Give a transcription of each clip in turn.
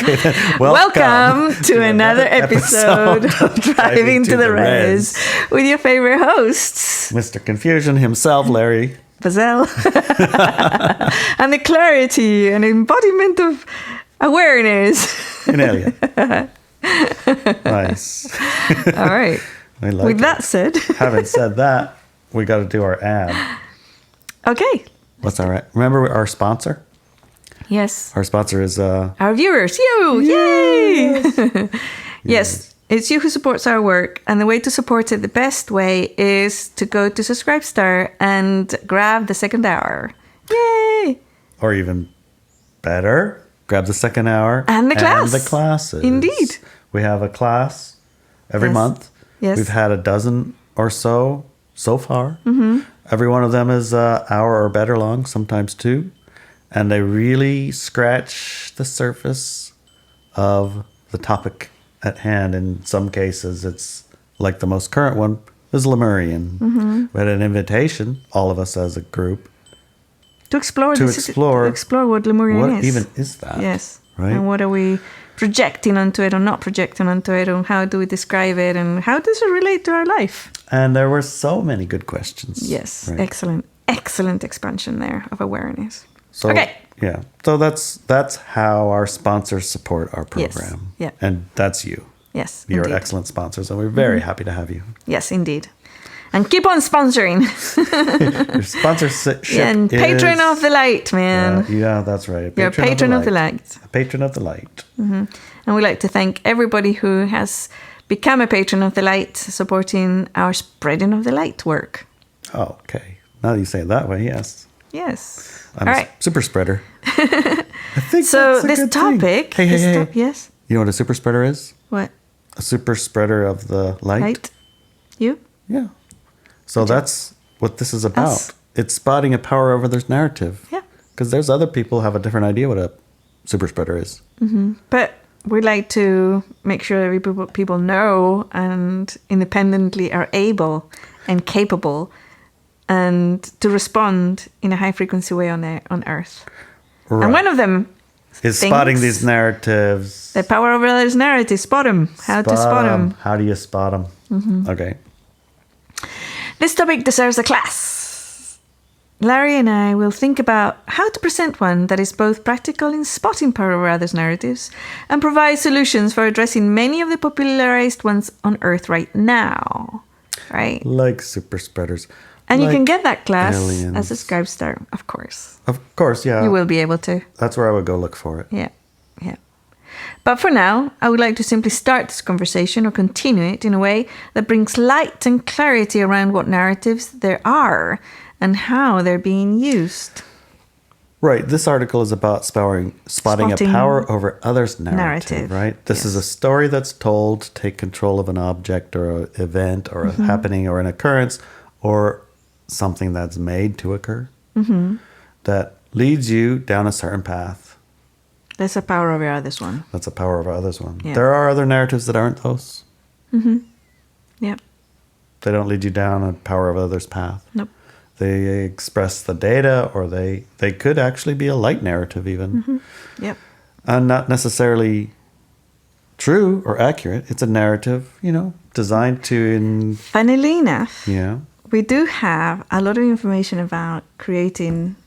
Okay, Welcome to another episode of Driving to the Res with your favorite hosts, Mr. Confusion himself, Larry Bazell, and the clarity and embodiment of awareness, Inelia. Nice. All right. I like With it. that said, Having said that, we got to do our ad. okay. What's our ad? Remember our sponsor? Yes. Our sponsor is Our viewers, you! Yay! Yes, it's you who supports our work, and the way to support it, the best way, is to go to Subscribestar and grab the second hour. Yay! or even better, grab the second hour And the class. And the classes. Indeed. We have a class every Yes. month. Yes. We've had a dozen or so far. Mm-hmm. Every one of them is an hour or better long, sometimes two. And they really scratch the surface of the topic at hand. In some cases, it's like the most current one is Lemurian. Mm-hmm. We had an invitation, all of us as a group, To explore to this- explore to explore what Lemurian what is. even is that? Yes. Right? And what are we projecting onto it or not projecting onto it, and how do we describe it, and how does it relate to our life? And there were so many good questions. Yes. Right. Excellent expansion there of awareness. So, Okay. Yeah. So that's how our sponsors support our Yes. program. Yeah. And that's you. Yes, You're indeed. excellent sponsors, and we're very happy to have you. Yes, indeed. And keep on sponsoring. Your sponsorship And patron is, of the light, man. yeah, that's right. You're a patron of the light. A patron of the light. And we like to thank everybody who has become a patron of the light, supporting our spreading of the light work. Oh, okay. Now that you say it that way, yes. Yes. I'm All a right. super spreader. I think So that's a this good thing. topic. Hey, this hey, hey. Yes. You know what a super spreader is? What? A super spreader of the light? Light? You? Yeah. So that's what this is about. Us. It's spotting a power over this narrative. Yeah. Because there's other people who have a different idea what a super spreader is. But we like to make sure that people know and independently are able and capable and to respond in a high frequency way on Earth. Right. And one of them is thinks spotting these narratives. the power of others' narrative. Spot them. How to spot them. How do you spot them? Okay. This topic deserves a class. Larry and I will think about how to present one that is both practical in spotting power over others' narratives and provide solutions for addressing many of the popularized ones on Earth right now. Right? Like super spreaders. And you Like can get that class aliens. as a Subscribestar, of course. Of course, yeah. You will be able to. That's where I would go look for it. Yeah. But for now, I would like to simply start this conversation or continue it in a way that brings light and clarity around what narratives there are and how they're being used. Right. This article is about spotting a power over others' Narrative, right? This is a story that's told to take control of an object or an event or a happening or an occurrence or something that's made to occur that leads you down a certain path. There's a power over others one. That's a power over others one. Yeah. There are other narratives that aren't those. Yeah. They don't lead you down a power of others path. Nope. They express the data, or they could actually be a light narrative even. Yep. And not necessarily true or accurate. It's a narrative, designed to, Funnily enough, yeah. we do have a lot of information about creating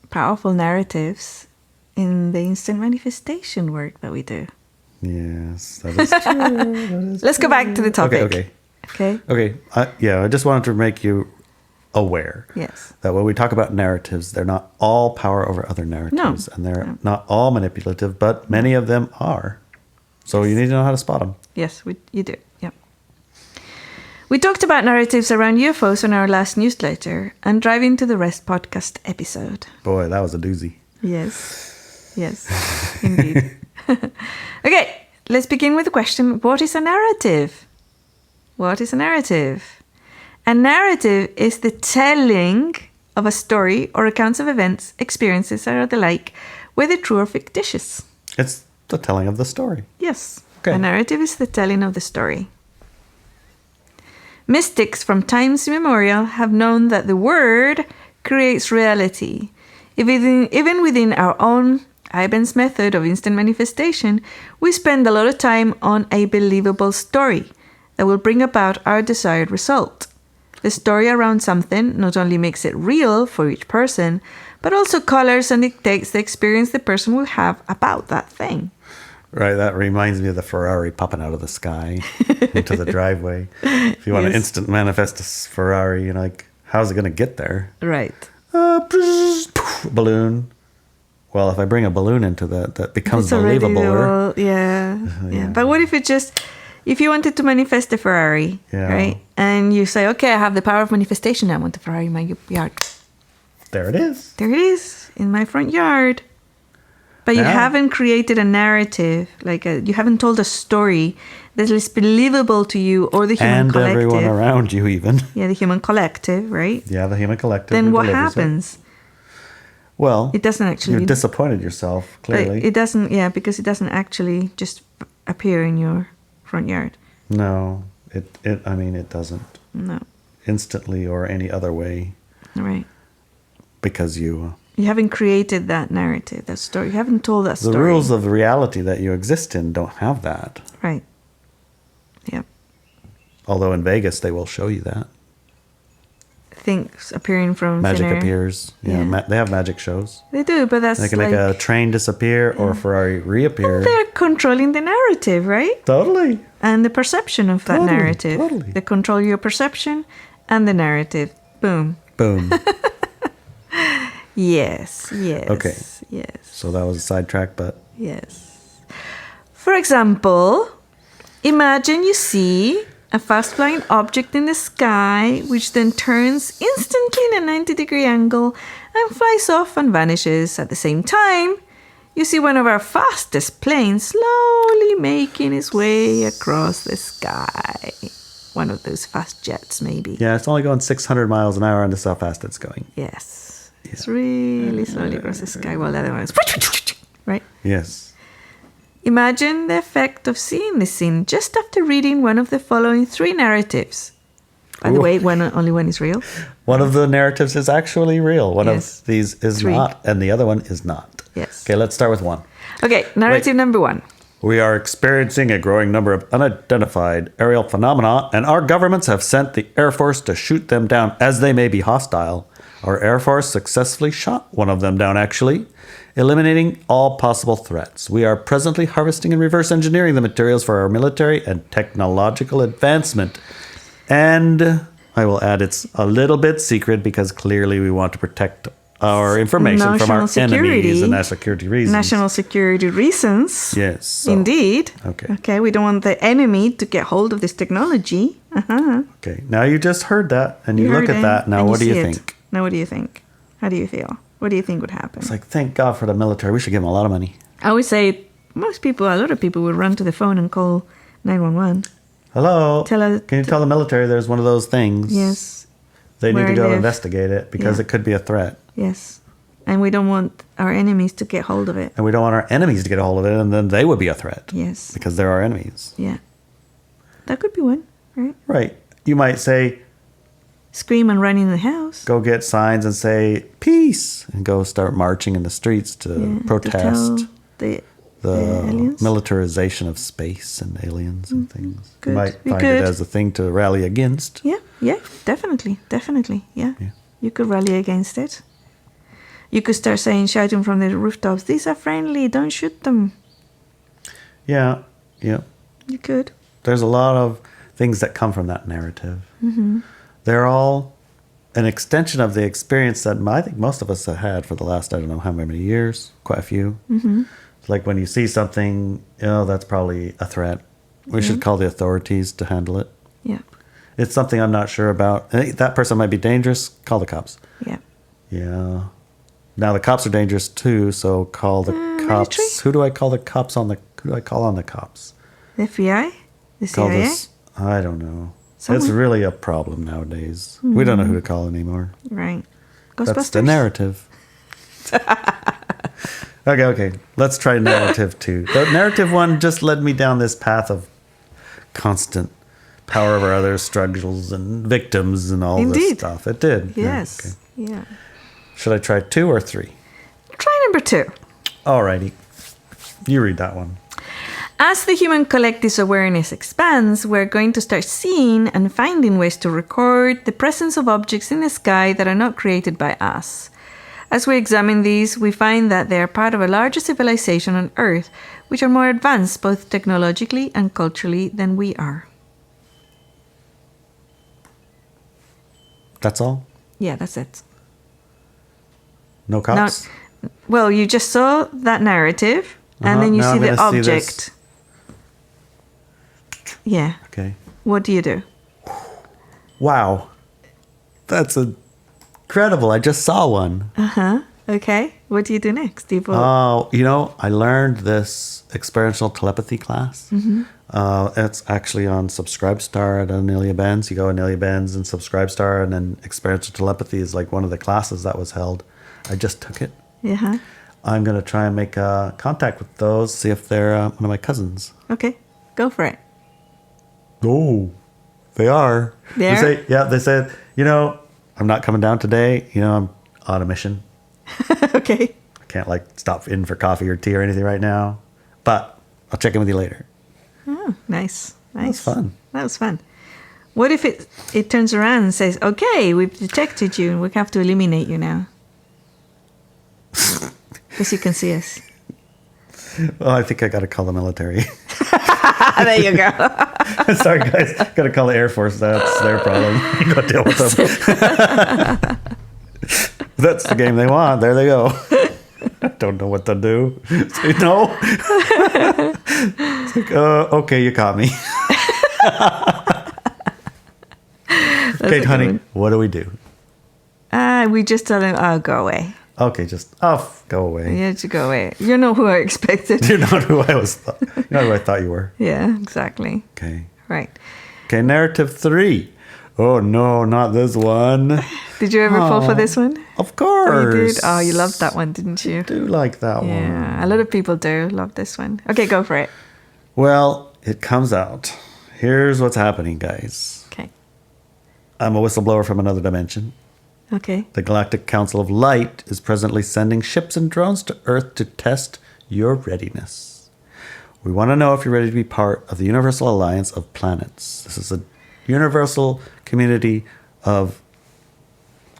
powerful narratives in the instant manifestation work that we do. Yes, that is true. Let's go back to the topic. Okay. Okay? I just wanted to make you aware Yes. that when we talk about narratives, they're not all power over other narratives. No. And they're not all manipulative, but many of them are. So you need to know how to spot them. Yes, you do. Yep. We talked about narratives around UFOs on our last newsletter and Driving to the Rest podcast episode. Boy, that was a doozy. Yes, indeed. Okay, let's begin with the question, what is a narrative? What is a narrative? A narrative is the telling of a story or accounts of events, experiences, or the like, whether true or fictitious. It's the telling of the story. Yes, Okay. a narrative is the telling of the story. Mystics from times immemorial have known that the word creates reality, even within our own Ivan's method of instant manifestation, we spend a lot of time on a believable story that will bring about our desired result. The story around something not only makes it real for each person, but also colors and dictates the experience the person will have about that thing. Right, that reminds me of the Ferrari popping out of the sky into the driveway. If you want to instant manifest a Ferrari, you're like, how's it going to get there? Right. Balloon. Well, if I bring a balloon into that becomes It's already believable. Yeah. But what if if you wanted to manifest a Ferrari, right? And you say, okay, I have the power of manifestation. I want the Ferrari in my yard. There it is. There it is, in my front yard. But you haven't created a narrative, you haven't told a story that is believable to you or the human collective. And everyone around you even. Yeah, the human collective, right? Yeah, the human collective. Then what happens? Well, it doesn't actually. You've disappointed yourself, clearly. It doesn't, because it doesn't actually just appear in your front yard. No, it doesn't. No. Instantly or any other way. Right. Because you haven't created that narrative, that story. You haven't told that story. The rules of reality that you exist in don't have that. Right. Yeah. Although in Vegas, they will show you that. Things appearing from magic thin air. Appears. Yeah, they have magic shows. They do, but that's they can make a train disappear or a Ferrari reappear. Well, they're controlling the narrative, right? Totally. And the perception of that narrative. Totally. They control your perception and the narrative. Boom. Boom. Yes. Okay. Yes. So that was a sidetrack, but... Yes. For example, imagine you see a fast-flying object in the sky, which then turns instantly in a 90-degree angle and flies off and vanishes. At the same time, you see one of our fastest planes slowly making its way across the sky. One of those fast jets, maybe. Yeah, it's only going 600 miles an hour, and this is how fast it's going. Yes. It's really slowly across the sky while the other one is... Right? Yes. Imagine the effect of seeing this scene just after reading one of the following 3 narratives. By the way, only one is real. One of the narratives is actually real. One of these is 3. not, and the other one is not. Yes. Okay, let's start with 1. Okay, narrative number 1. We are experiencing a growing number of unidentified aerial phenomena, and our governments have sent the Air Force to shoot them down, as they may be hostile. Our Air Force successfully shot one of them down, actually, eliminating all possible threats. We are presently harvesting and reverse engineering the materials for our military and technological advancement. And I will add, it's a little bit secret because clearly we want to protect our information from our enemies and national security reasons. National security reasons. Yes. So, indeed. Okay. Okay, we don't want the enemy to get hold of this technology. Uh-huh. Okay, now you just heard that, and you look at that. Now, what do you think? Now, what do you think? How do you feel? What do you think would happen? It's like, thank God for the military. We should give them a lot of money. I always say a lot of people would run to the phone and call 911. Hello. Can you tell the military there's one of those things? Yes. They need to go investigate it because it could be a threat. Yes. And we don't want our enemies to get hold of it. And we don't want our enemies to get a hold of it, and then they would be a threat. Yes. Because they're our enemies. Yeah. That could be one, right? Right. You might say... Scream and run in the house. Go get signs and say, peace! And go start marching in the streets to protest to the aliens? Militarization of space and aliens and things. Good. You might find it as a thing to rally against. Yeah, definitely, yeah. You could rally against it. You could start shouting from the rooftops, these are friendly, don't shoot them. Yeah. You could. There's a lot of things that come from that narrative. Mm-hmm. They're all an extension of the experience that I think most of us have had for the last, I don't know how many years, quite a few. Mm-hmm. It's like when you see something, that's probably a threat. We should call the authorities to handle it. Yeah. It's something I'm not sure about. That person might be dangerous. Call the cops. Yeah. Yeah. Now the cops are dangerous too, so call the cops. Military? Who do I call the cops on the? Who do I call on the cops? The FBI? The CIA? I don't know. Someone? It's really a problem nowadays. We don't know who to call anymore. Right. Ghostbusters? That's the narrative. Okay. Let's try narrative 2. The narrative 1 just led me down this path of constant power over others, struggles, and victims, and all this stuff. It did. Yes. Yeah. Should I try 2 or 3? Try number 2. Alrighty. You read that one. As the human collective's awareness expands, we're going to start seeing and finding ways to record the presence of objects in the sky that are not created by us. As we examine these, we find that they are part of a larger civilization on Earth, which are more advanced both technologically and culturally than we are. That's all? Yeah, that's it. No cops? Now, well, you just saw that narrative, and then you now see I'm the gonna see object. this. Yeah. Okay. What do you do? Wow. That's incredible. I just saw one. Okay. What do you do next? Do you vote? Oh, I learned this experiential telepathy class. It's actually on Subscribestar at Inelia Benz. You go Inelia Benz and Subscribestar, and then experiential telepathy is like one of the classes that was held. I just took it. Yeah. I'm going to try and make contact with those, see if they're one of my cousins. Okay. Go for it. Oh, they are. They are? They said, I'm not coming down today. I'm on a mission. Okay. I can't stop in for coffee or tea or anything right now, but I'll check in with you later. Oh, nice. That was fun. That was fun. What if it turns around and says, okay, we've detected you and we have to eliminate you now? Because you can see us. Well, I think I got to call the military. There you go. Sorry, guys. Got to call the Air Force. That's their problem. You go deal with them. That's the game they want. There they go. I don't know what to do. Say no. It's like, okay, you caught me. Okay, honey, what do we do? We just tell them, oh, go away. Okay, just go away. Yeah, to go away. You're not who I expected. You're not who I was. You're not who I thought you were. Yeah, exactly. Okay. Right. Okay, narrative 3. Oh no, not this one. Did you ever fall for this one? Of course. Oh, you did? Oh, you loved that one, didn't you? I do like that one. Yeah, a lot of people do love this one. Okay, go for it. Well, it comes out. Here's what's happening, guys. Okay. I'm a whistleblower from another dimension. Okay. The Galactic Council of Light is presently sending ships and drones to Earth to test your readiness. We want to know if you're ready to be part of the Universal Alliance of Planets. This is a universal community of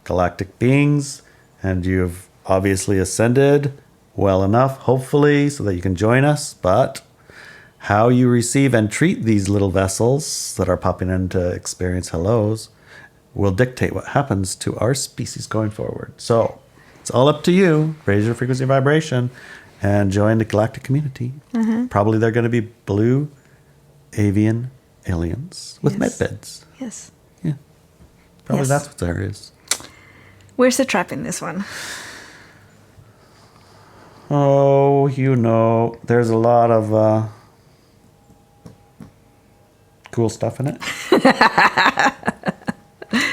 galactic beings, and you've obviously ascended well enough, hopefully, so that you can join us. But how you receive and treat these little vessels that are popping in to experience hellos will dictate what happens to our species going forward. So it's all up to you. Raise your frequency vibration and join the galactic community. Probably they're going to be blue avian aliens with med beds. Yes. Yeah. Probably Yes. that's what there is. Where's the trap in this one? Oh, there's a lot of cool stuff in it.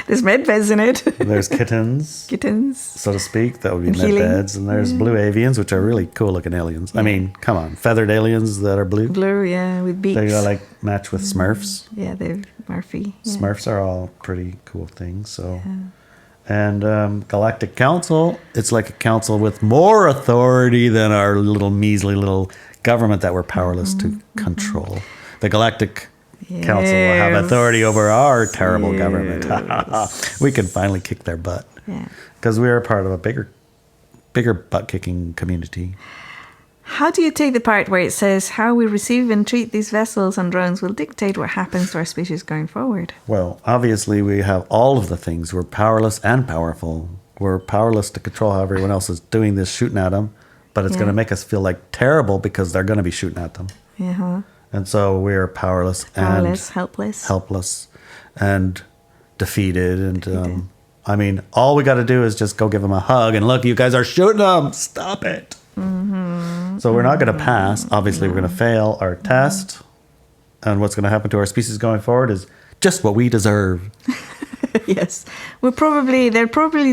There's med beds in it. There's kittens, Kittens. so to speak. That would be And med healing. beds. And there's blue avians, which are really cool looking aliens. I mean, come on. Feathered aliens that are blue. Blue, yeah, with beaks. They match with Smurfs. Yeah, they're Murphy. Yeah. Smurfs are all pretty cool things. So, and Galactic Council, it's like a council with more authority than our measly little government that we're powerless to control. The Galactic Council will have authority over our terrible government. We can finally kick their butt. Yeah. Because we are part of a bigger butt-kicking community. How do you take the part where it says how we receive and treat these vessels and drones will dictate what happens to our species going forward? Well, obviously we have all of the things. We're powerless and powerful. We're powerless to control how everyone else is doing this, shooting at them. But it's going to make us feel like terrible because they're going to be shooting at them. Yeah. And so we're powerless and helpless, and defeated. And I mean, all we got to do is just go give them a hug and look, you guys are shooting them. Stop it. So we're not going to pass. Obviously, we're going to fail our test. And what's going to happen to our species going forward is just what we deserve. Yes. They'll probably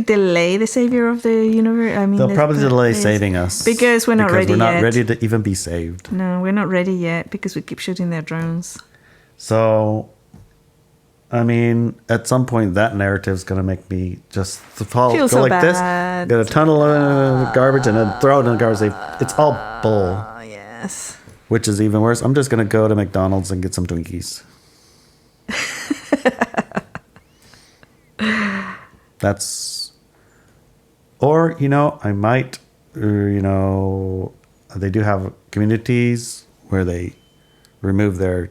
delay the savior of the universe. I mean, They'll probably delay saving us. Because we're not ready yet. We're not ready to even be saved. No, we're not ready yet because we keep shooting their drones. So I mean, at some point, that narrative is going to make me just Feel go so like bad. this, get a tunnel of garbage, and then throw it in the garbage. It's all bull, Yes. which is even worse. I'm just going to go to McDonald's and get some Twinkies. That's, or, I might, they do have communities where they remove their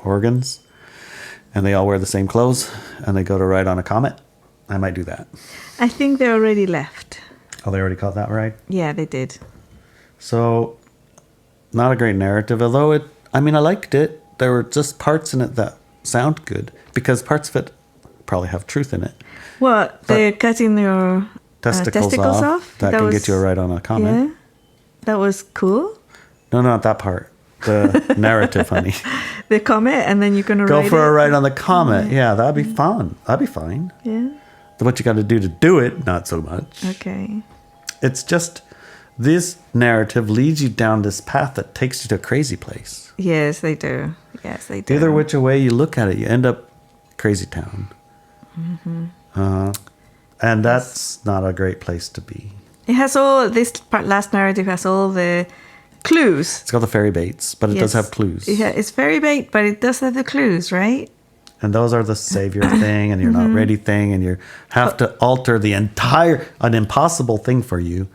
organs and they all wear the same clothes and they go to ride on a comet. I might do that. I think they already left. Oh, they already caught that right? Yeah, they did. So, not a great narrative, although I liked it. There were just parts in it that sound good because parts of it probably have truth in it. What? They're cutting your Testicles off. That can get you a ride on a comet. Yeah. That was cool. No, not that part. The narrative, honey. The comet, and then you're going to Go ride for it? a ride on the comet. Yeah, that'd be fun. That'd be fine. Yeah. What you got to do it, not so much. Okay. It's just this narrative leads you down this path that takes you to a crazy place. Yes, they do. Yes, they do. Either which way you look at it, you end up crazy town. And that's not a great place to be. It has last narrative has all the clues. It's called the fairy baits, but it does have clues. Yeah, it's fairy bait, but it does have the clues, right? And those are the savior thing and you're not ready thing and you have to alter an impossible thing for you,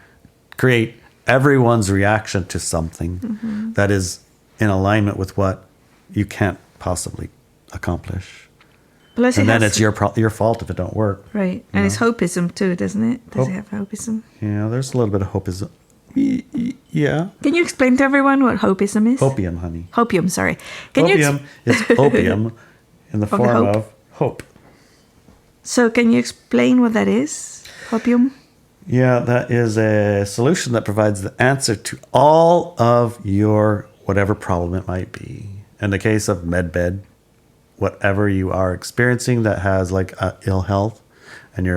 create everyone's reaction to something that is in alignment with what you can't possibly accomplish. Plus And then it's your fault if it don't work. Right. And it's hopeism too, doesn't it? Does it have hopeism? Yeah, there's a little bit of hopeism. Yeah. Can you explain to everyone what hopeism is? Opium, honey. Hopium, sorry. Opium is opium in the form hope. of hope. So can you explain what that is? Hopium? Yeah, that is a solution that provides the answer to all of your whatever problem it might be. In the case of medbed, whatever you are experiencing that has like ill health and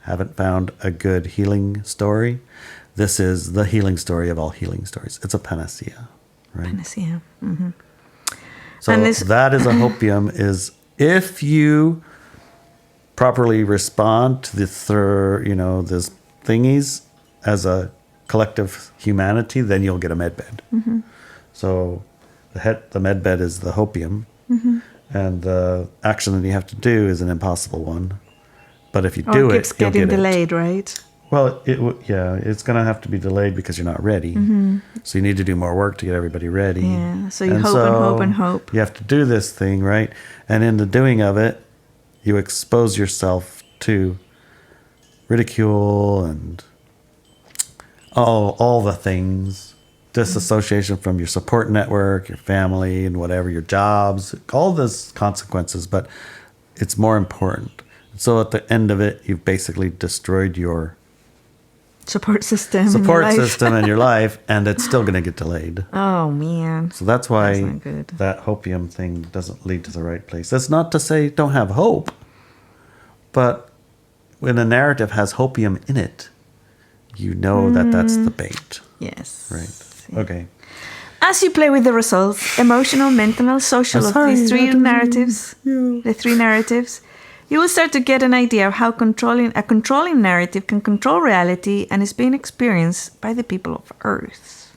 haven't found a good healing story, this is the healing story of all healing stories. It's a panacea, right? Panacea. Mm-hmm. So that is a hopium is if you properly respond to this thingies as a collective humanity, then you'll get a medbed. So the medbed is the hopium, and the action that you have to do is an impossible one. But if you do it, keeps you'll getting get delayed, right? Well, it's going to have to be delayed because you're not ready. So you need to do more work to get everybody ready. Yeah, so you hope and hope. You have to do this thing, right? And in the doing of it, you expose yourself to ridicule and all the things, disassociation from your support network, your family, and whatever, your jobs, all those consequences. But it's more important. So at the end of it, you've basically destroyed your support system in your life, and it's still going to get delayed. Oh man! So that's why not good. That hopium thing doesn't lead to the right place. That's not to say don't have hope, but when a narrative has hopium in it, you know that that's the bait. Yes. Right. Okay. As you play with the results, emotional, mental, social of these three narratives, the three narratives, you will start to get an idea of how a controlling narrative can control reality and is being experienced by the people of Earth.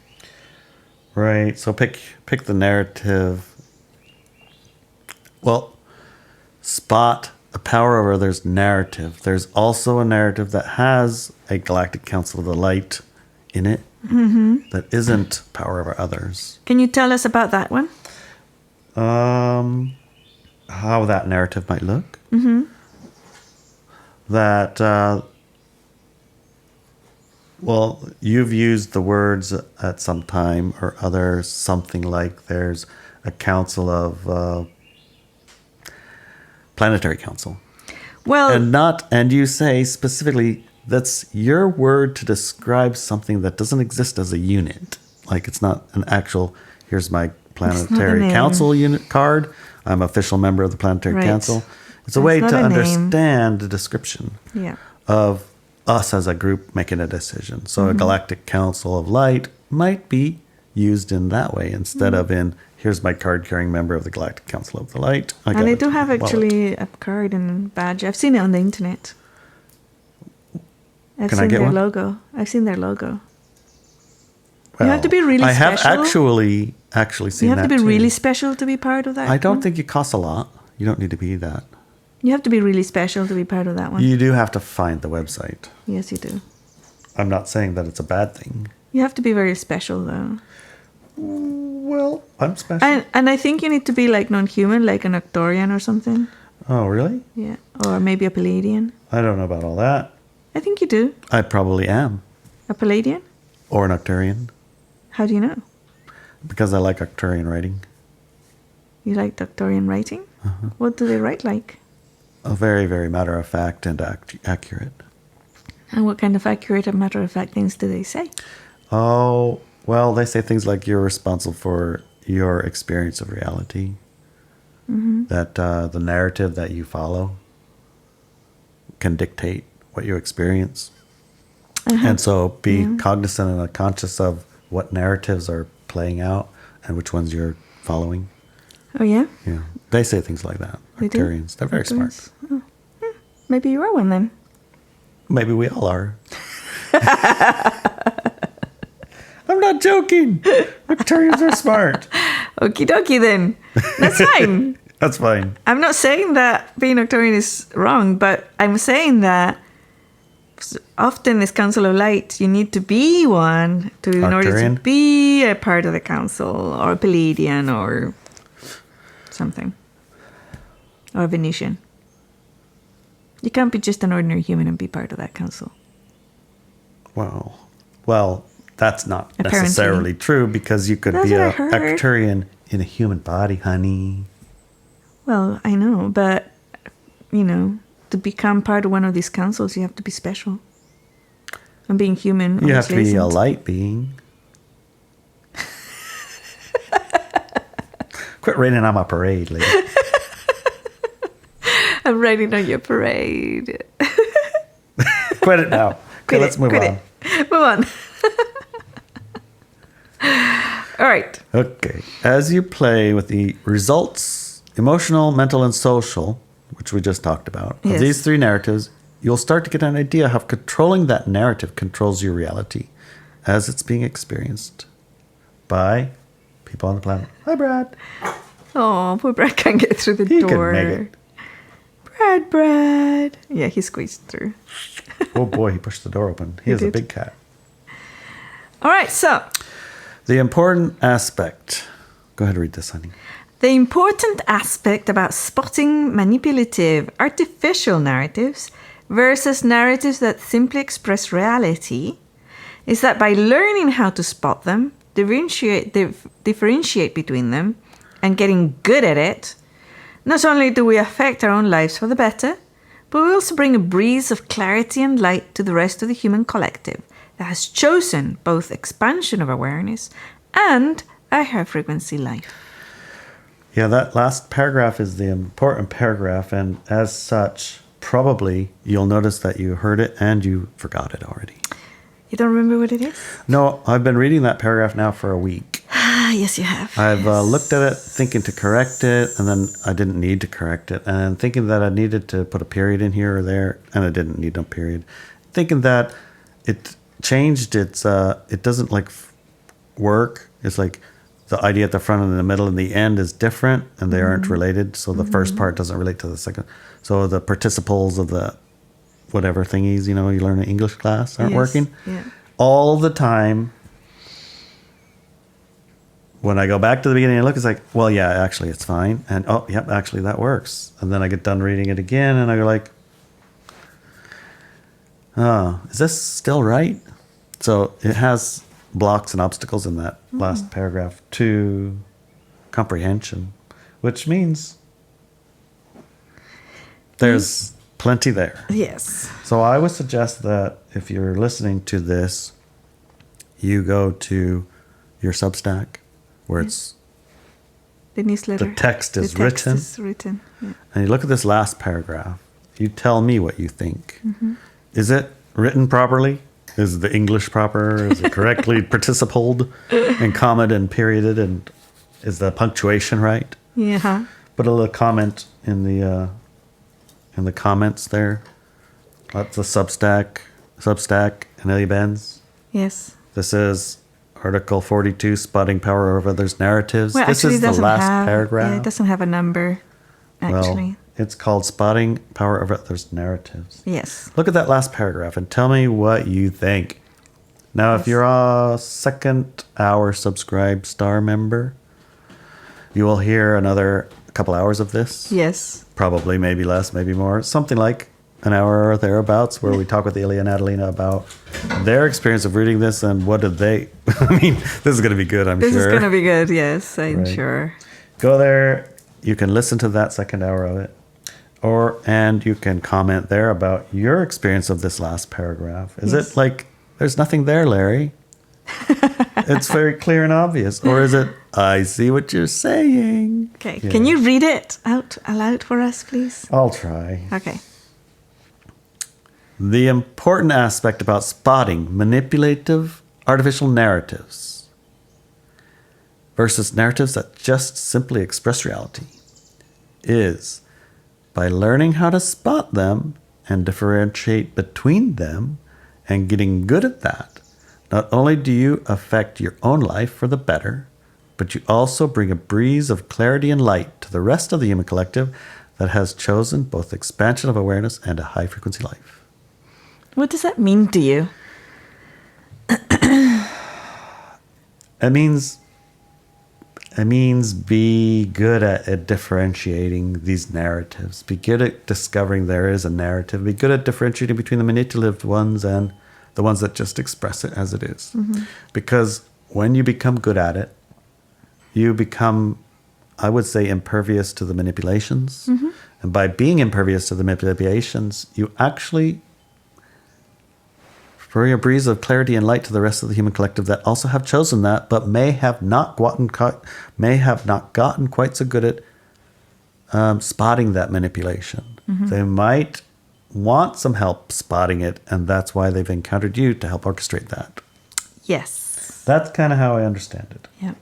Right. So pick the narrative. Well, spot the power over others narrative. There's also a narrative that has a Galactic Council of the Light in it that isn't power over others. Can you tell us about that one? How that narrative might look. That, well, you've used the words at some time or other, something like there's a council of planetary council. Well, And you say specifically that's your word to describe something that doesn't exist as a unit. Like it's not an actual, here's my planetary council unit card. I'm an official member of the planetary council. It's a way to understand the description of us as a group making a decision. So a Galactic Council of Light might be used in that way instead of in, here's my card-carrying member of the Galactic Council of the Light. And they do have actually a card and badge. I've seen it on the internet. I've seen their logo. I've seen their logo. Well, you have to be really special. I have actually seen that. You have to be really special to be part of that. I don't think it costs a lot. You don't need to be that. You have to be really special to be part of that one. You do have to find the website. Yes, you do. I'm not saying that it's a bad thing. You have to be very special, though. Well, I'm special. And I think you need to be like non-human, like an Octorian or something. Oh, really? Yeah. Or maybe a Palladian. I don't know about all that. I think you do. I probably am. A Palladian? Or an Octarian. How do you know? Because I like Octarian writing. You like Octorian writing? Uh-huh. What do they write like? A very, very matter-of-fact and accurate. And what kind of accurate and matter-of-fact things do they say? Oh, well, they say things like you're responsible for your experience of reality. Mm-hmm. That the narrative that you follow can dictate what you experience. Uh-huh. And so be cognizant and conscious of what narratives are playing out and which ones you're following. Oh, yeah? Yeah. They say things like that. Octarians. They're very smart. Oh. Maybe you are one then. Maybe we all are. I'm not joking. Octarians are smart. Okie dokie then. That's fine. That's fine. I'm not saying that being Octarian is wrong, but I'm saying that often this Council of Light, you need to be one in order to be a part of the council, or a Palladian, or something, or a Venetian. You can't be just an ordinary human and be part of that council. Well, that's not necessarily true, because you could be a Octarian in a human body, honey. Well, I know, but, to become part of one of these councils, you have to be special. And being human, you have to be a light being. Quit raining on my parade, lady. I'm raining on your parade. Quit it now. Okay, let's move on. Move on. All right. Okay. As you play with the results, emotional, mental, and social, which we just talked about, of these three narratives, you'll start to get an idea how controlling that narrative controls your reality as it's being experienced by people on the planet. Hi, Brad. Oh, poor Brad can't get through the door. He can make it. Brad. Yeah, he squeezed through. Oh, boy, he pushed the door open. He is a big cat. All right, so. The important aspect. Go ahead and read this, honey. The important aspect about spotting manipulative, artificial narratives versus narratives that simply express reality is that by learning how to spot them, differentiate between them, and getting good at it, not only do we affect our own lives for the better, but we also bring a breeze of clarity and light to the rest of the human collective that has chosen both expansion of awareness and a high-frequency life. Yeah, that last paragraph is the important paragraph, and as such, probably you'll notice that you heard it and you forgot it already. You don't remember what it is? No, I've been reading that paragraph now for a week. Yes, you have. I've looked at it thinking to correct it, and then I didn't need to correct it, and thinking that I needed to put a period in here or there, and I didn't need no period. Thinking that it changed its, it doesn't work. It's like the idea at the front and the middle and the end is different, and they aren't related, so the first part doesn't relate to the second. So the participles of the whatever thingies, you learn in English class aren't working. Yeah. All the time. When I go back to the beginning and look, it's like, well, yeah, actually, it's fine. And, oh, yep, actually, that works. And then I get done reading it again, and I go like, oh, is this still right? So it has blocks and obstacles in that last paragraph to comprehension, which means there's plenty there. Yes. So I would suggest that if you're listening to this, you go to your Substack, where it's the newsletter. The text is written. Yeah. And you look at this last paragraph. You tell me what you think. Mm-hmm. Is it written properly? Is the English proper? Is it correctly participled and commaed and perioded? And is the punctuation right? Yeah. Put a little comment in the comments there. That's the Substack, Inelia Benz. Yes. This is Article 42, Spotting Power of Others' Narratives. Well, This actually, is it the doesn't last have, paragraph. Yeah, it doesn't have a number, actually. Well, it's called Spotting Power of Others' Narratives. Yes. Look at that last paragraph and tell me what you think. Now, if you're a second hour subscribe star member, you will hear another couple hours of this. Yes. Probably, maybe less, maybe more. Something like an hour or thereabouts, where we talk with Ilya and Adelina about their experience of reading this and what did they... I mean, this is going to be good, I'm This sure. is going to be good, yes, I'm Right. sure. Go there. You can listen to that second hour of it. And you can comment there about your experience of this last paragraph. Is Yes. it like, there's nothing there, Larry? It's very clear and obvious. Or is it, I see what you're saying? Okay, Yeah. can you read it out aloud for us, please? I'll try. Okay. The important aspect about spotting manipulative artificial narratives versus narratives that just simply express reality is by learning how to spot them and differentiate between them and getting good at that, not only do you affect your own life for the better, but you also bring a breeze of clarity and light to the rest of the human collective that has chosen both expansion of awareness and a high frequency life. What does that mean to you? It means be good at differentiating these narratives. Be good at discovering there is a narrative. Be good at differentiating between the manipulative ones and the ones that just express it as it is. Mm-hmm. Because when you become good at it, you become, I would say, impervious to the manipulations. Mm-hmm. And by being impervious to the manipulations, you actually bring a breeze of clarity and light to the rest of the human collective that also have chosen that, but may have not gotten quite so good at spotting that manipulation. Mm-hmm. They might want some help spotting it, and that's why they've encountered you to help orchestrate that. Yes. That's kind of how I understand it. Yeah.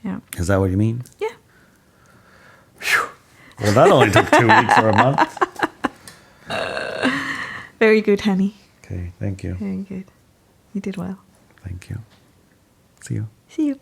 Yeah. Is that what you mean? Yeah. Whew. Well, that only took 2 weeks or a month. Very good, honey. Okay, thank you. Very good. You did well. Thank you. See you. See you.